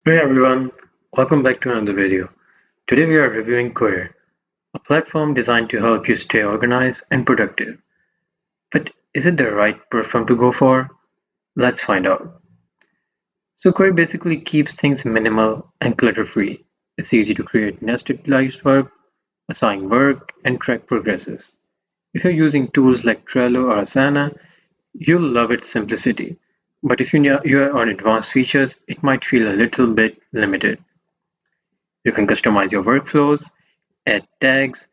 Hey everyone, welcome back to another video. Today we are reviewing Queer, a platform designed to help you stay organized and productive. But is it the right platform to go for? Let's find out. So Queer basically keeps things minimal and clutter-free. It's easy to create nested lists work, assign work, and track progresses. If you're using tools like Trello or Asana, you'll love its simplicity. But if you're on advanced features, it might feel a little bit limited. You can customize your workflows, add tags,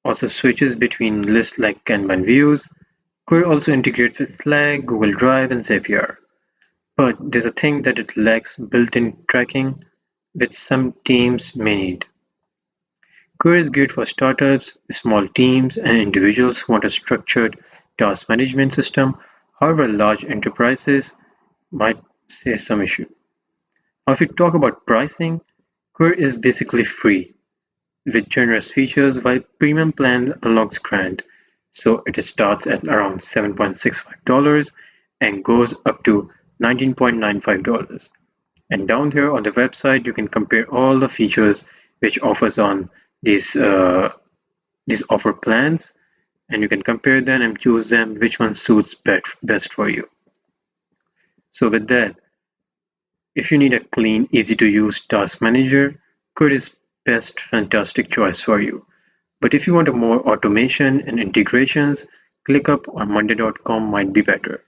also switches between lists like Kanban views. Query also integrates with Slack, Google Drive, and Zapier. But there's a thing that it lacks built-in tracking, which some teams may need. Query is good for startups, small teams, and individuals who want a structured task management system. However, large enterprises might face some issue. Now, if we talk about pricing, Query is basically free with generous features while premium plan unlocks grant. So it starts at around $7.65 and goes up to $19.95. And down here on the website, you can compare all the features which offers on these uh, these offer plans, and you can compare them and choose them which one suits best for you. So with that, if you need a clean, easy to use task manager, Grid is best fantastic choice for you. But if you want a more automation and integrations, ClickUp or Monday.com might be better.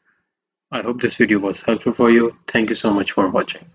I hope this video was helpful for you. Thank you so much for watching.